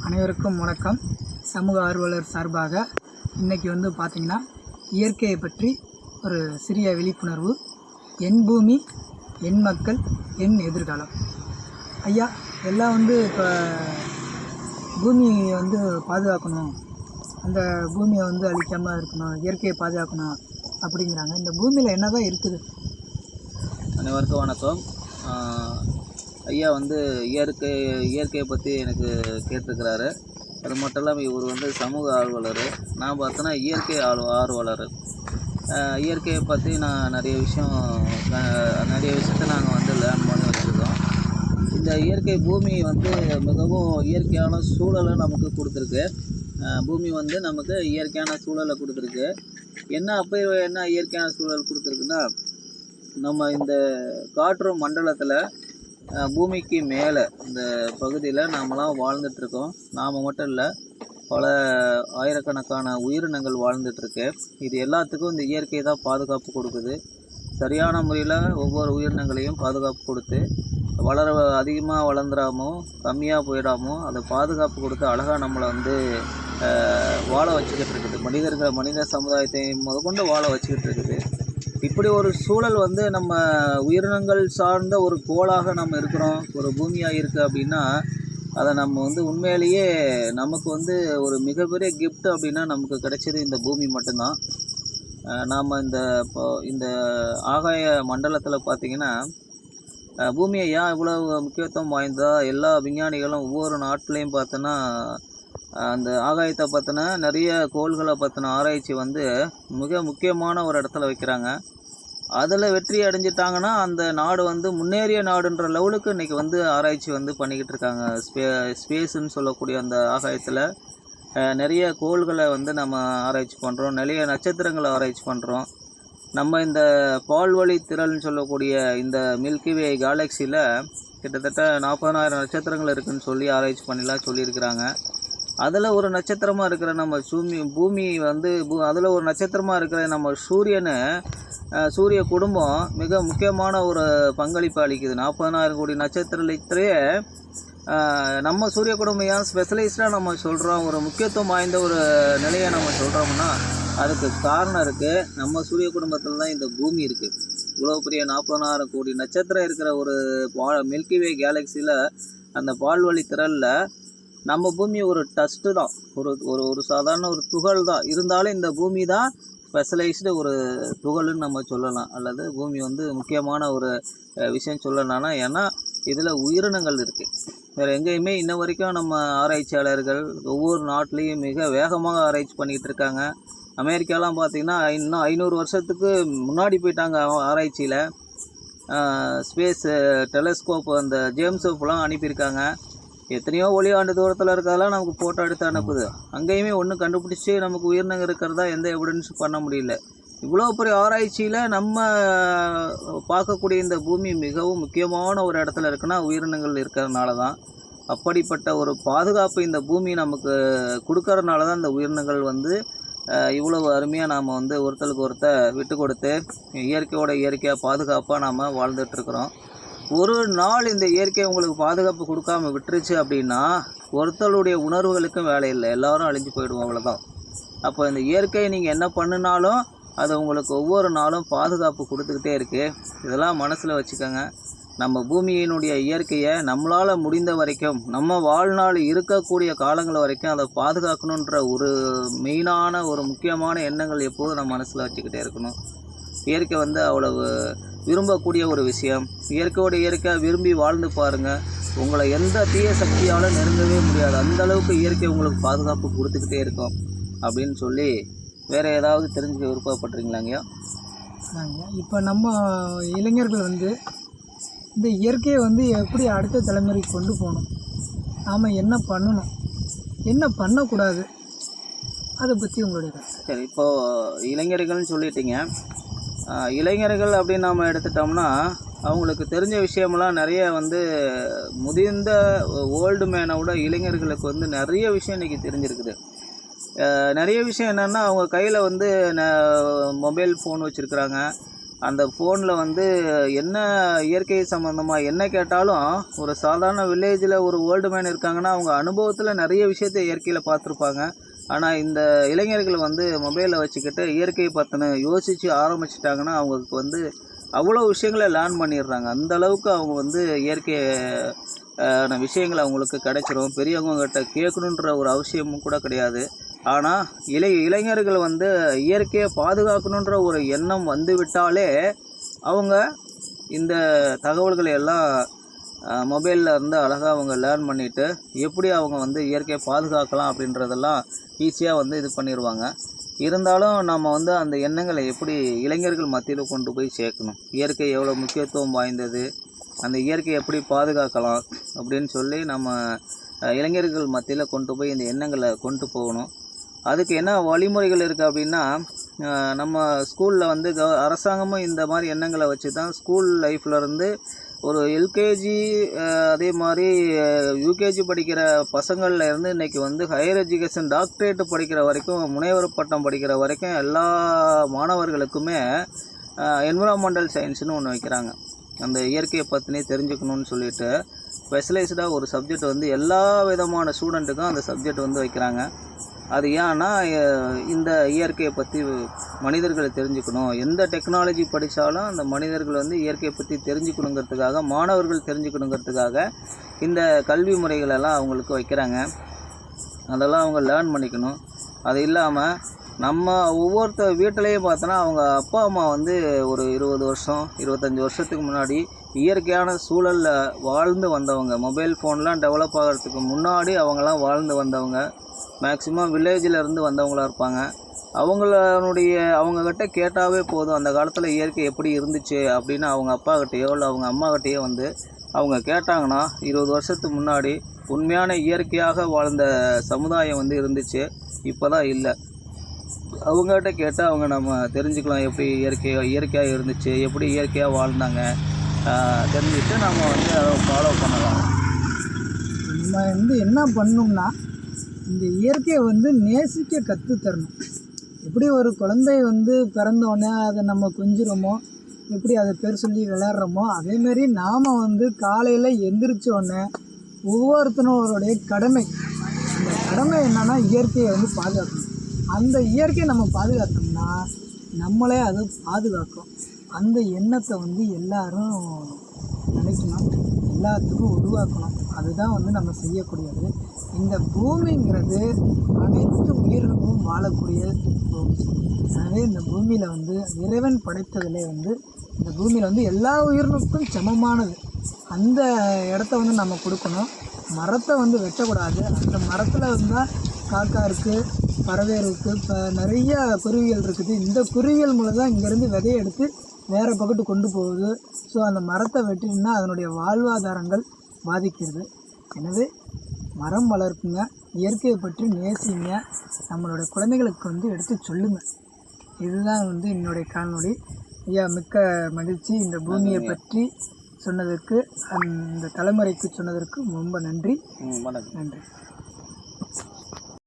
அனைவருக்கும் வணக்கம். சமூக ஆர்வலர் சார்பாக இன்றைக்கி பார்த்திங்கன்னா இயற்கையை பற்றி ஒரு சிறிய விழிப்புணர்வு. என் பூமி, என் மக்கள், என் எதிர்காலம். ஐயா, எல்லாம் இப்போ பூமியை பாதுகாக்கணும், அந்த பூமியை அழிக்காமல் இருக்கணும், இயற்கையை பாதுகாக்கணும் அப்படிங்கிறாங்க. இந்த பூமியில் என்ன தான் இருக்குது? அனைவருக்கும் வணக்கம். ஐயா இயற்கையை பற்றி எனக்கு கேட்டிருக்கிறாரு. அது மட்டும் இல்லாமல் இவர் சமூக ஆர்வலர். நான் பார்த்தோன்னா இயற்கை ஆர்வலர். இயற்கையை பற்றி நான் நிறைய விஷயத்தை நாங்கள் லேர்ன் பண்ணி வச்சுருக்கோம். இந்த இயற்கை பூமி மிகவும் இயற்கையான சூழலை நமக்கு கொடுத்துருக்கு. பூமி நமக்கு இயற்கையான சூழலை கொடுத்துருக்கு. என்ன இயற்கையான சூழல் கொடுத்துருக்குன்னா, நம்ம இந்த காற்று மண்டலத்தில் பூமிக்கு மேலே இந்த பகுதியில் நாமெல்லாம் வாழ்ந்துட்டுருக்கோம். நாம் மட்டும் இல்லை, பல ஆயிரக்கணக்கான உயிரினங்கள் வாழ்ந்துட்டுருக்கு. இது எல்லாத்துக்கும் இந்த இயற்கை தான் பாதுகாப்பு கொடுக்குது. சரியான முறையில் ஒவ்வொரு உயிரினங்களையும் பாதுகாப்பு கொடுத்து அதிகமாக வளர்ந்துடாமோ கம்மியாக போயிடாமோ அதை பாதுகாப்பு கொடுத்து அழகாக நம்மளை வாழ வச்சுக்கிட்டு இருக்குது. மனித சமுதாயத்தை முதற்கொண்டு வாழ வச்சுக்கிட்டு இருக்குது. இப்படி ஒரு சூழல் நம்ம உயிரினங்கள் சார்ந்த ஒரு கோளாக நம்ம இருக்கிறோம், ஒரு பூமியாக இருக்குது அப்படின்னா, அதை நம்ம உண்மையிலேயே நமக்கு ஒரு மிகப்பெரிய கிஃப்ட் அப்படின்னா நமக்கு கிடைச்சது இந்த பூமி மட்டும்தான். நாம் இந்த ஆகாய மண்டலத்தில் பார்த்திங்கன்னா, பூமியை ஏன் இவ்வளோ முக்கியத்துவம் வாய்ந்ததா எல்லா விஞ்ஞானிகளும் ஒவ்வொரு நாட்டிலையும் பார்த்தோன்னா அந்த ஆகாயத்தை பார்த்தினா நிறைய கோள்களை பற்றின ஆராய்ச்சி மிக முக்கியமான ஒரு இடத்துல வைக்கிறாங்க. அதில் வெற்றி அடைஞ்சிட்டாங்கன்னா அந்த நாடு முன்னேறிய நாடுன்ற லெவலுக்கு இன்றைக்கி ஆராய்ச்சி பண்ணிக்கிட்டு இருக்காங்க. ஸ்பேஸுன்னு சொல்லக்கூடிய அந்த ஆகாயத்தில் நிறைய கோள்களை நம்ம ஆராய்ச்சி பண்ணுறோம், நிறைய நட்சத்திரங்களை ஆராய்ச்சி பண்ணுறோம். நம்ம இந்த பால்வழி திரள்னு சொல்லக்கூடிய இந்த மில்கிவே கேலக்சியில் கிட்டத்தட்ட 40,000 நட்சத்திரங்கள் இருக்குதுன்னு சொல்லி ஆராய்ச்சி பண்ணிலாம் சொல்லியிருக்கிறாங்க. அதில் ஒரு நட்சத்திரமாக இருக்கிற நம்ம பூமி அதில் ஒரு நட்சத்திரமாக இருக்கிற நம்ம சூரிய குடும்பம் மிக முக்கியமான ஒரு பங்களிப்பு அளிக்குது. 40,000 கோடி நட்சத்திரத்திலேயே நம்ம சூரிய குடும்பம் ஏன் ஸ்பெஷலைஸ்டாக நம்ம சொல்கிறோம், ஒரு முக்கியத்துவம் வாய்ந்த ஒரு நிலையை நம்ம சொல்கிறோம்னா அதுக்கு காரணம் இருக்குது. நம்ம சூரிய குடும்பத்தில் தான் இந்த பூமி இருக்குது. இவ்வளோ பெரிய 40,000 கோடி நட்சத்திரம் இருக்கிற ஒரு மில்கிவே கேலக்சியில் அந்த பால்வழி திரளில் நம்ம பூமி ஒரு டஸ்ட்டு தான், ஒரு சாதாரண ஒரு துகள் தான். இருந்தாலும் இந்த பூமி தான் ஸ்பெஷலைஸ்டு ஒரு துகள்னு நம்ம சொல்லலாம். அல்லது பூமி முக்கியமான ஒரு விஷயம் சொல்லலாம்னா, ஏன்னா இதில் உயிரினங்கள் இருக்குது. வேறு எங்கேயுமே இன்ன வரைக்கும் நம்ம ஆராய்ச்சியாளர்கள் ஒவ்வொரு நாட்டிலையும் மிக வேகமாக ஆராய்ச்சி பண்ணிக்கிட்டு இருக்காங்க. அமெரிக்காலாம் பார்த்திங்கன்னா இன்னும் 500 வருஷத்துக்கு முன்னாடி போயிட்டாங்க ஆராய்ச்சியில். ஸ்பேஸ் டெலஸ்கோப் அந்த ஜேம்ஸ் வெப்லாம் அனுப்பியிருக்காங்க. எத்தனையோ ஒளியாண்டு தூரத்தில் இருக்கிறதெல்லாம் நமக்கு ஃபோட்டோ எடுத்து அனுப்புது. அங்கேயுமே ஒன்றும் கண்டுபிடிச்சி நமக்கு உயிரினங்கள் இருக்கிறதா எந்த எவிடன்ஸும் பண்ண முடியல. இவ்வளோ பெரிய ஆராய்ச்சியில் நம்ம பார்க்கக்கூடிய இந்த பூமி மிகவும் முக்கியமான ஒரு இடத்துல இருக்குன்னா உயிரினங்கள் இருக்கிறதுனால தான். அப்படிப்பட்ட ஒரு பாதுகாப்பு இந்த பூமி நமக்கு கொடுக்கறதுனால தான் இந்த உயிரினங்கள் இவ்வளவு அருமையாக நாம் ஒருத்தருக்கு ஒருத்தர் விட்டு கொடுத்து இயற்கையோட இயற்கையாக பாதுகாப்பாக நாம் வாழ்ந்துட்டுருக்குறோம். ஒரு நாள் இந்த இயற்கை உங்களுக்கு பாதுகாப்பு கொடுக்காமல் விட்டுருச்சு அப்படின்னா ஒருத்தருடைய உணர்வுகளுக்கும் வேலை இல்லை, எல்லோரும் அழிஞ்சு போயிடுவோம், அவ்வளோதான். அப்போ இந்த இயற்கை நீங்கள் என்ன பண்ணினாலும் அது உங்களுக்கு ஒவ்வொரு நாளும் பாதுகாப்பு கொடுத்துக்கிட்டே இருக்குது. இதெல்லாம் மனசில் வச்சுக்கோங்க. நம்ம பூமியினுடைய இயற்கையை நம்மளால் முடிந்த வரைக்கும் நம்ம வாழ்நாள் இருக்கக்கூடிய காலங்கள் வரைக்கும் அதை பாதுகாக்கணுன்ற ஒரு மெயினான ஒரு முக்கியமான எண்ணங்கள் எப்போதும் நம்ம மனசில் வச்சுக்கிட்டே இருக்கணும். இயற்கை அவ்வளவு விரும்பக்கூடிய ஒரு விஷயம். இயற்கையோட இயற்கையாக விரும்பி வாழ்ந்து பாருங்கள், உங்களை எந்த தீய சக்தியால் நெருங்கவே முடியாது. அந்தளவுக்கு இயற்கை உங்களுக்கு பாதுகாப்பு கொடுத்துக்கிட்டே இருக்கும் அப்படின்னு சொல்லி வேறு ஏதாவது தெரிஞ்சுக்க விருப்பப்படுறீங்களாங்கய்யா? இப்போ நம்ம இளைஞர்கள் இந்த இயற்கையை எப்படி அடுத்த தலைமுறைக்கு கொண்டு போகணும், நாம் என்ன பண்ணணும், என்ன பண்ணக்கூடாது, அதை பற்றி உங்களுடைய சரி. இப்போது இளைஞர்கள்னு சொல்லிட்டீங்க. இளைஞர்கள் அப்படின்னு நாம் எடுத்துட்டோம்னா அவங்களுக்கு தெரிஞ்ச விஷயமெல்லாம் நிறைய முதிர்ந்த ஓல்டு மேனை விட இளைஞர்களுக்கு நிறைய விஷயம் இன்றைக்கி தெரிஞ்சிருக்குது. நிறைய விஷயம் என்னென்னா, அவங்க கையில் மொபைல் ஃபோன் வச்சுருக்குறாங்க, அந்த ஃபோனில் வந்து என்ன இயற்கை சம்மந்தமாக என்ன கேட்டாலும் ஒரு சாதாரண வில்லேஜில் ஒரு ஓல்டு மேன் இருக்காங்கன்னா அவங்க அனுபவத்தில் நிறைய விஷயத்தை இயற்கையில் பார்த்துருப்பாங்க. ஆனால் இந்த இளைஞர்கள் வந்து மொபைலை வச்சுக்கிட்டு இயற்கையை பற்றின யோசித்து ஆரம்பிச்சிட்டாங்கன்னா அவங்களுக்கு வந்து அவ்வளோ விஷயங்களை லேர்ன் பண்ணிடுறாங்க. அந்த அளவுக்கு அவங்க வந்து இயற்கையை விஷயங்கள் அவங்களுக்கு கிடைச்சிரும். பெரியவங்ககிட்ட கேட்கணுன்ற ஒரு அவசியமும் கூட கிடையாது. ஆனால் இளைஞர்கள் வந்து இயற்கையை பாதுகாக்கணுன்ற ஒரு எண்ணம் வந்து விட்டாலே அவங்க இந்த தகவல்களை எல்லாம் மொபைலில் இருந்து அழகாக அவங்க லேர்ன் பண்ணிவிட்டு எப்படி அவங்க வந்து இயற்கையை பாதுகாக்கலாம் அப்படின்றதெல்லாம் ஈஸியாக வந்து இது பண்ணிடுவாங்க. இருந்தாலும் நம்ம வந்து அந்த எண்ணங்களை எப்படி இளைஞர்கள் மத்தியில் கொண்டு போய் சேர்க்கணும், இயற்கை எவ்வளோ முக்கியத்துவம் வாய்ந்தது, அந்த இயற்கையை எப்படி பாதுகாக்கலாம் அப்படின்னு சொல்லி நம்ம இளைஞர்கள் மத்தியில் கொண்டு போய் இந்த எண்ணங்களை கொண்டு போகணும். அதுக்கு என்ன வழிமுறைகள் இருக்குது அப்படின்னா, நம்ம ஸ்கூலில் வந்து அரசாங்கமும் இந்த மாதிரி எண்ணங்களை வச்சு தான் ஸ்கூல் லைஃப்லேருந்து ஒரு எல்கேஜி அதே மாதிரி யூகேஜி படிக்கிற பசங்கள்ல இருந்து இன்றைக்கி வந்து ஹையர் எஜுகேஷன் டாக்டரேட் படிக்கிற வரைக்கும், முனைவர் பட்டம் படிக்கிற வரைக்கும் எல்லா மாணவர்களுக்குமே என்விரான்மெண்டல் சயின்ஸ்னு ஒன்று வைக்கிறாங்க. அந்த இயற்கையை பற்றினே தெரிஞ்சுக்கணுன்னு சொல்லிட்டு ஸ்பெஷலைஸ்டாக ஒரு சப்ஜெக்ட் வந்து எல்லா விதமான ஸ்டூடெண்ட்டுக்கும் அந்த சப்ஜெக்ட் வந்து வைக்கிறாங்க. அது ஏன்னா இந்த இயற்கையை பற்றி மனிதர்களை தெரிஞ்சுக்கணும், எந்த டெக்னாலஜி படித்தாலும் அந்த மனிதர்கள் வந்து இயற்கையை பற்றி தெரிஞ்சுக்கணுங்கிறதுக்காக, மாணவர்கள் தெரிஞ்சுக்கணுங்கிறதுக்காக இந்த கல்வி முறைகளெல்லாம் அவங்களுக்கு வைக்கிறாங்க. அதெல்லாம் அவங்க லேர்ன் பண்ணிக்கணும். அது இல்லாமல் நம்ம ஒவ்வொருத்தர் வீட்டிலையும் பார்த்தோன்னா அவங்க அப்பா அம்மா வந்து ஒரு 20 வருஷம் 25 வருஷத்துக்கு முன்னாடி இயற்கையான சூழலில் வாழ்ந்து வந்தவங்க. மொபைல் ஃபோன்லாம் டெவலப் ஆகிறதுக்கு முன்னாடி அவங்களாம் வாழ்ந்து வந்தவங்க. மேக்ஸிமம் வில்லேஜில் இருந்து வந்தவங்களாக இருப்பாங்க. அவங்கக்கிட்ட கேட்டாவே போதும், அந்த காலத்தில் இயற்கை எப்படி இருந்துச்சு அப்படின்னு அவங்க அப்பாக்கிட்டேயோ இல்லை அவங்க அம்மாக்கிட்டேயோ வந்து அவங்க கேட்டாங்கன்னா 20 வருஷத்துக்கு முன்னாடி உண்மையான இயற்கையாக வாழ்ந்த சமுதாயம் வந்து இருந்துச்சு. இப்போ தான் இல்லை. அவங்ககிட்ட கேட்டால் அவங்க நம்ம தெரிஞ்சுக்கலாம் எப்படி இயற்கையாக இருந்துச்சு, எப்படி இயற்கையாக வாழ்ந்தாங்க தெரிஞ்சுட்டு நம்ம வந்து அதை ஃபாலோ பண்ணலாம். நம்ம வந்து என்ன பண்ணணும்னா இந்த இயற்கையை வந்து நேசிக்க கற்றுத்தரணும். எப்படி ஒரு குழந்தை வந்து பிறந்தோடனே அதை நம்ம கொஞ்சுறோமோ, எப்படி அதை பேர் சொல்லி விளையாடுறோமோ, அதேமாரி நாம் வந்து காலையில் எந்திரிச்சோடனே ஒவ்வொருத்தனோருடைய கடமை, அந்த கடமை என்னென்னா இயற்கையை வந்து பாதுகாக்கணும். அந்த இயற்கையை நம்ம பாதுகாத்தோம்னா நம்மளே அதை பாதுகாக்கும். அந்த எண்ணத்தை வந்து எல்லாரும் நினைக்கணும், எல்லாத்துக்கும் உருவாக்கணும். அதுதான் வந்து நம்ம செய்யக்கூடியது. இந்த பூமிங்கிறது அனைத்து உயிரினமும் வாழக்கூடிய பூமி. எனவே இந்த பூமியில் வந்து இறைவன் படைத்ததிலே வந்து இந்த பூமியில் வந்து எல்லா உயிரினத்துக்கும் சமமானது. அந்த இடத்த வந்து நம்ம கொடுக்கணும். மரத்தை வந்து வெட்டக்கூடாது. அந்த மரத்தில் இருந்தால் காக்கா இருக்குது, பறவை இருக்குது, இப்போ நிறைய குருவிகள் இருக்குது. இந்த குருவிகள் மூலம் தான் இங்கேருந்து விதையை எடுத்து வேறு பக்கத்து கொண்டு போகுது. ஸோ அந்த மரத்தை வெட்டினா அதனுடைய வாழ்வாதாரங்கள் பாதிக்கிறது. எனவே மரம் வளர்க்குங்க, இயற்கையை பற்றி நேசிங்க, நம்மளுடைய குழந்தைகளுக்கு வந்து எடுத்து சொல்லுங்கள். இதுதான் வந்து என்னுடைய காணொளி. ஐயா, மிக்க மகிழ்ச்சி. இந்த பூமியை பற்றி சொன்னதற்கு, அந்த தலைமுறைக்கு சொன்னதற்கு ரொம்ப நன்றி. நன்றி.